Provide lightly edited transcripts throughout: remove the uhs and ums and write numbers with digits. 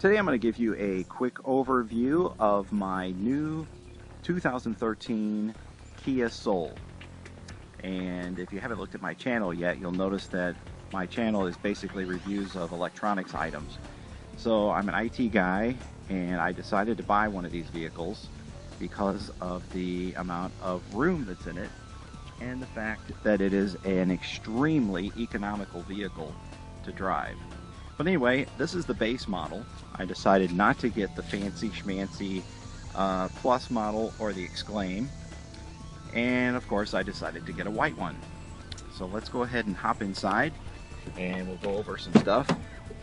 Today I'm going to give you a quick overview of my new 2013 Kia Soul. And if you haven't looked at my channel yet, you'll notice that my channel is basically reviews of electronics items. So I'm an IT guy and I decided to buy one of these vehicles because of the amount of room that's in it and the fact that it is an extremely economical vehicle to drive. But anyway, this is the base model. I decided not to get the fancy schmancy Plus model or the Exclaim. And of course I decided to get a white one. So let's go ahead and hop inside and we'll go over some stuff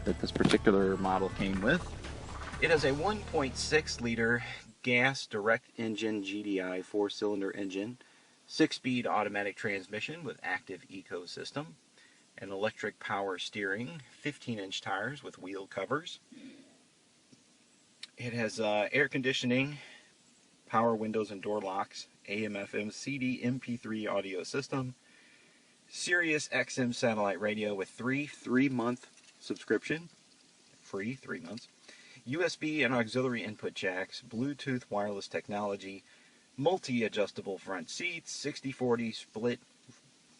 that this particular model came with. It is a 1.6 liter gas direct engine GDI 4-cylinder engine, 6-speed automatic transmission with active eco system, an electric power steering, 15-inch tires with wheel covers. It has air conditioning, power windows and door locks, AM/FM CD MP3 audio system, Sirius XM satellite radio with free 3-month subscription, free 3 months, USB and auxiliary input jacks, Bluetooth wireless technology, multi-adjustable front seats, 60/40 split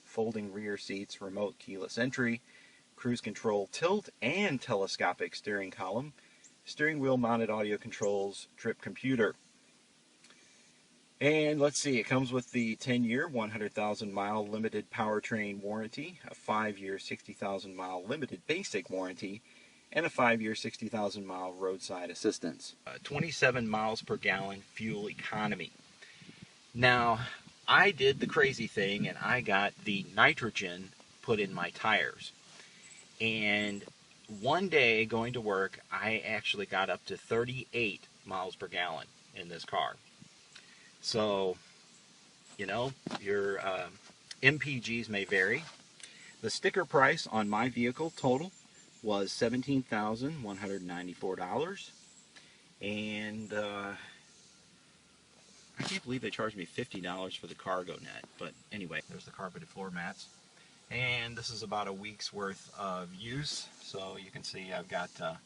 folding rear seats, remote keyless entry, cruise control tilt and telescopic steering column, steering wheel mounted audio controls, trip computer. And let's see, it comes with the 10-year 100,000 mile limited powertrain warranty, a 5-year 60,000 mile limited basic warranty, and a 5-year 60,000 mile roadside assistance. 27 miles per gallon fuel economy. Now, I did the crazy thing and I got the nitrogen put in my tires. And one day going to work, I actually got up to 38 miles per gallon in this car. So, you know, your MPGs may vary. The sticker price on my vehicle total was $17,194. And I can't believe they charged me $50 for the cargo net, but anyway, there's the carpeted floor mats. And this is about a week's worth of use, so you can see I've got a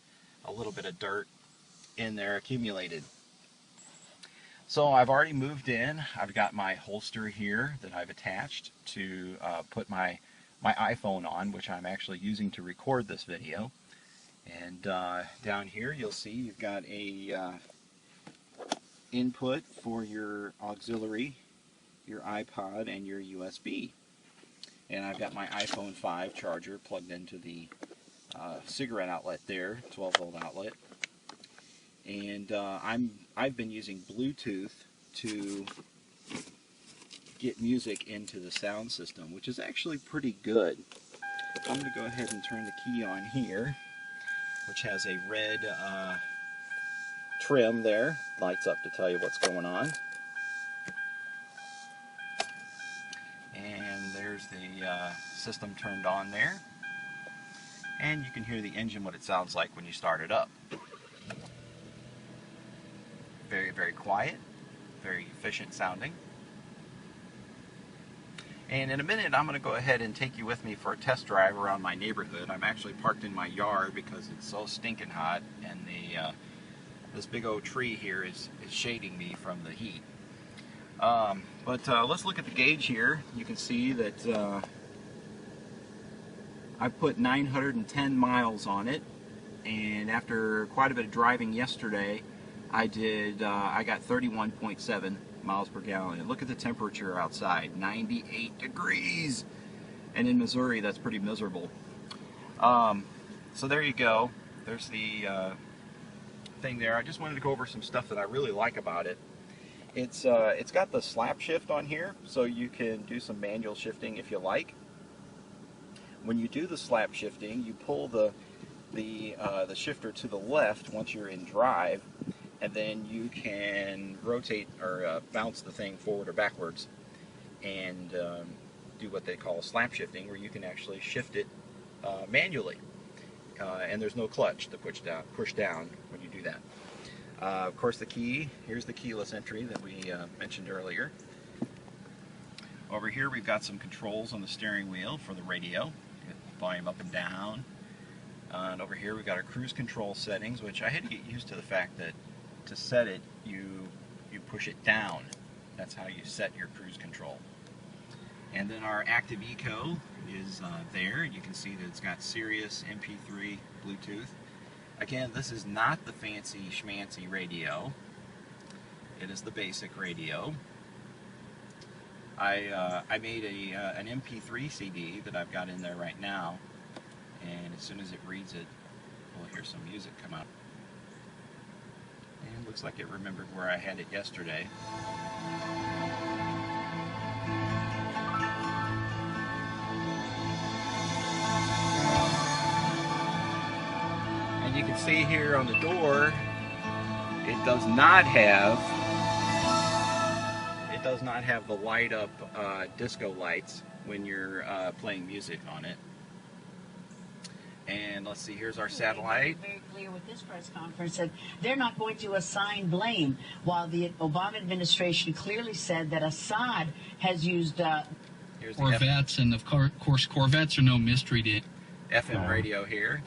little bit of dirt in there accumulated. So I've already moved in. I've got my holster here that I've attached to put my iPhone on, which I'm actually using to record this video. And down here you'll see you've got a input for your auxiliary, your iPod, and your USB. And I've got my iPhone 5 charger plugged into the cigarette outlet there, 12-volt outlet. And I've been using Bluetooth to get music into the sound system, which is actually pretty good. I'm going to go ahead and turn the key on here, which has a red trim there, lights up to tell you what's going on. And there's the system turned on there. And you can hear the engine, what it sounds like when you start it up. Very, very quiet, very efficient sounding. And in a minute I'm going to go ahead and take you with me for a test drive around my neighborhood. I'm actually parked in my yard because it's so stinking hot, and this big old tree here is shading me from the heat. But let's look at the gauge here. You can see that I put 910 miles on it, and after quite a bit of driving yesterday, I got 31.7 miles per gallon. And look at the temperature outside, 98 degrees. And in Missouri, that's pretty miserable. So there you go. There's the thing there. I just wanted to go over some stuff that I really like about it. It's got the slap shift on here, so you can do some manual shifting if you like. When you do the slap shifting, you pull the shifter to the left once you're in drive, and then you can rotate or bounce the thing forward or backwards and do what they call slap shifting, where you can actually shift it manually. And there's no clutch to push down when you do that. Of course, the key, here's the keyless entry that we mentioned earlier. Over here we've got some controls on the steering wheel for the radio, volume up and down, And over here we got our cruise control settings, which I had to get used to the fact that to set it, you push it down. That's how you set your cruise control. And then our active eco is there. You can see that it's got Sirius, MP3, Bluetooth. Again, this is not the fancy schmancy radio. It is the basic radio. I made an MP3 CD that I've got in there right now, and as soon as it reads it, we'll hear some music come out. And it looks like it remembered where I had it yesterday. And you can see here on the door, it does not have the light up disco lights when you're playing music on it. And let's see, here's our satellite. Very clear with this press conference that they're not going to assign blame, while the Obama administration clearly said that Assad has used Corvettes, and of course Corvettes are no mystery to FM radio here.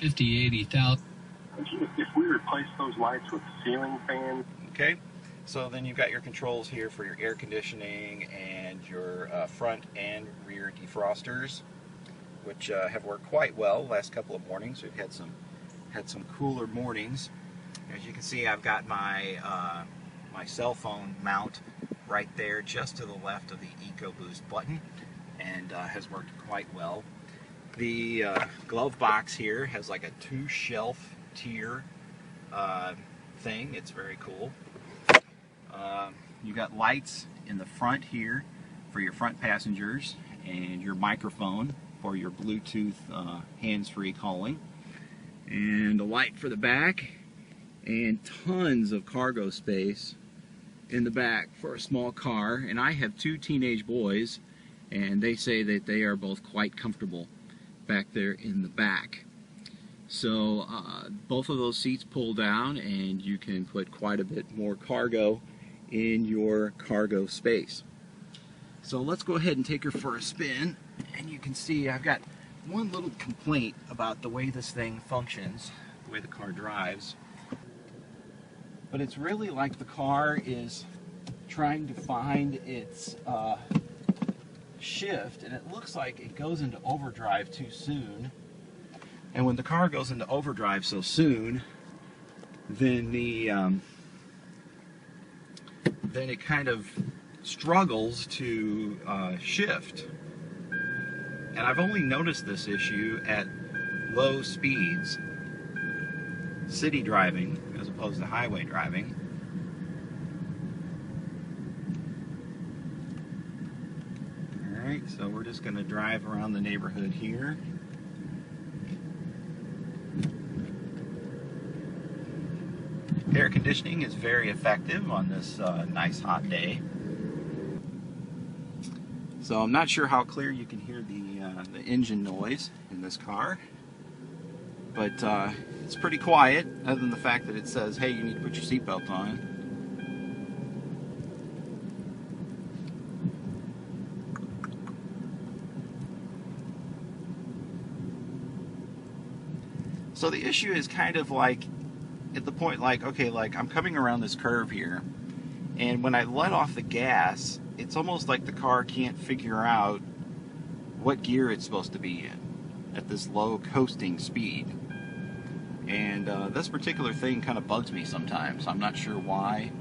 80,000. If we replace those lights with ceiling fans. Okay, so then you've got your controls here for your air conditioning and your front and rear defrosters, which have worked quite well the last couple of mornings. We've had some cooler mornings. As you can see, I've got my my cell phone mount right there, just to the left of the EcoBoost button, and has worked quite well. The glove box here has like a 2-shelf tier thing. It's very cool. You got lights in the front here for your front passengers, and your microphone for your Bluetooth hands-free calling, and a light for the back, and tons of cargo space in the back for a small car. And I have 2 teenage boys, and they say that they are both quite comfortable back there in the back. So both of those seats pull down, and you can put quite a bit more cargo in your cargo space. So let's go ahead and take her for a spin, and you can see I've got one little complaint about the way this thing functions, the way the car drives. But it's really like the car is trying to find its shift, and it looks like it goes into overdrive too soon. And when the car goes into overdrive so soon, then then it kind of struggles to shift. And I've only noticed this issue at low speeds, city driving as opposed to highway driving. Alright, so we're just going to drive around the neighborhood here. Air conditioning is very effective on this nice hot day. So I'm not sure how clear you can hear the engine noise in this car, but it's pretty quiet, other than the fact that it says, hey, you need to put your seatbelt on. So the issue is kind of like at the point, like, okay, like I'm coming around this curve here, and when I let off the gas, it's almost like the car can't figure out what gear it's supposed to be in at this low coasting speed. And this particular thing kind of bugs me sometimes. I'm not sure why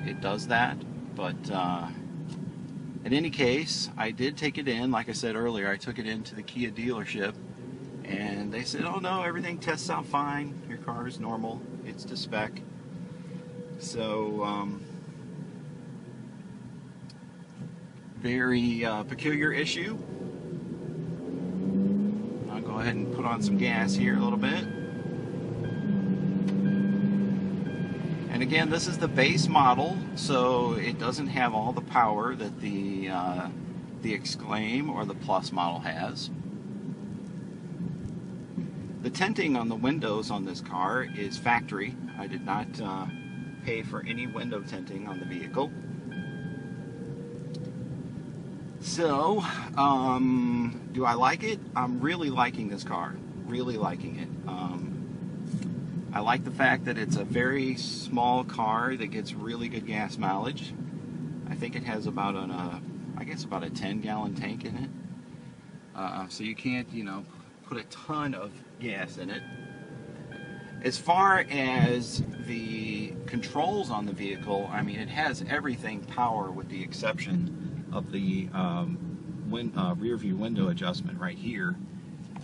it does that, but in any case, I did take it in. Like I said earlier, I took it into the Kia dealership, and they said, oh no, everything tests out fine. Your car is normal. It's to spec. So, very peculiar issue. I'll go ahead and put on some gas here a little bit. And again, this is the base model, so it doesn't have all the power that the Exclaim or the Plus model has. The tinting on the windows on this car is factory. I did not pay for any window tinting on the vehicle. So, do I like it? I'm really liking this car. Really liking it. I like the fact that it's a very small car that gets really good gas mileage. I think it has about I guess about a 10-gallon tank in it. So you can't, put a ton of gas in it. As far as the controls on the vehicle, I mean, it has everything power with the exception of the rear view window adjustment right here.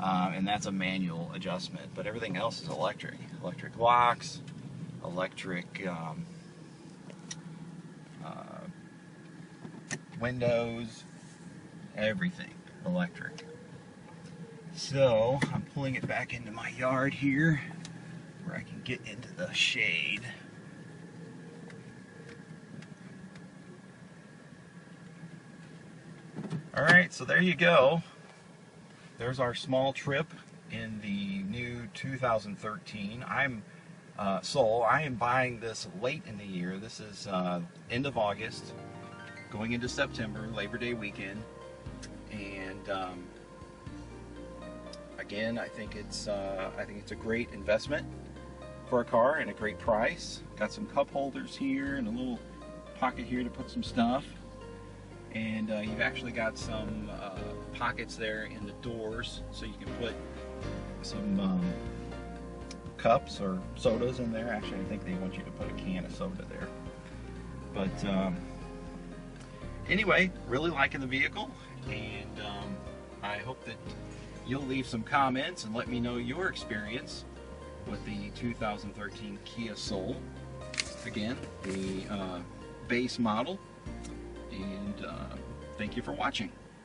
And that's a manual adjustment, but everything else is electric. Electric locks, electric windows, everything electric. So I'm pulling it back into my yard here where I can get into the shade. Alright, so there you go. There's our small trip in the new 2013. I am buying this late in the year. This is end of August, going into September, Labor Day weekend, and again, I think it's a great investment for a car and a great price. Got some cup holders here and a little pocket here to put some stuff. And you've actually got some pockets there in the doors, so you can put some cups or sodas in there. Actually, I think they want you to put a can of soda there. But anyway, really liking the vehicle, and I hope that you'll leave some comments and let me know your experience with the 2013 Kia Soul. Again, the base model. And thank you for watching.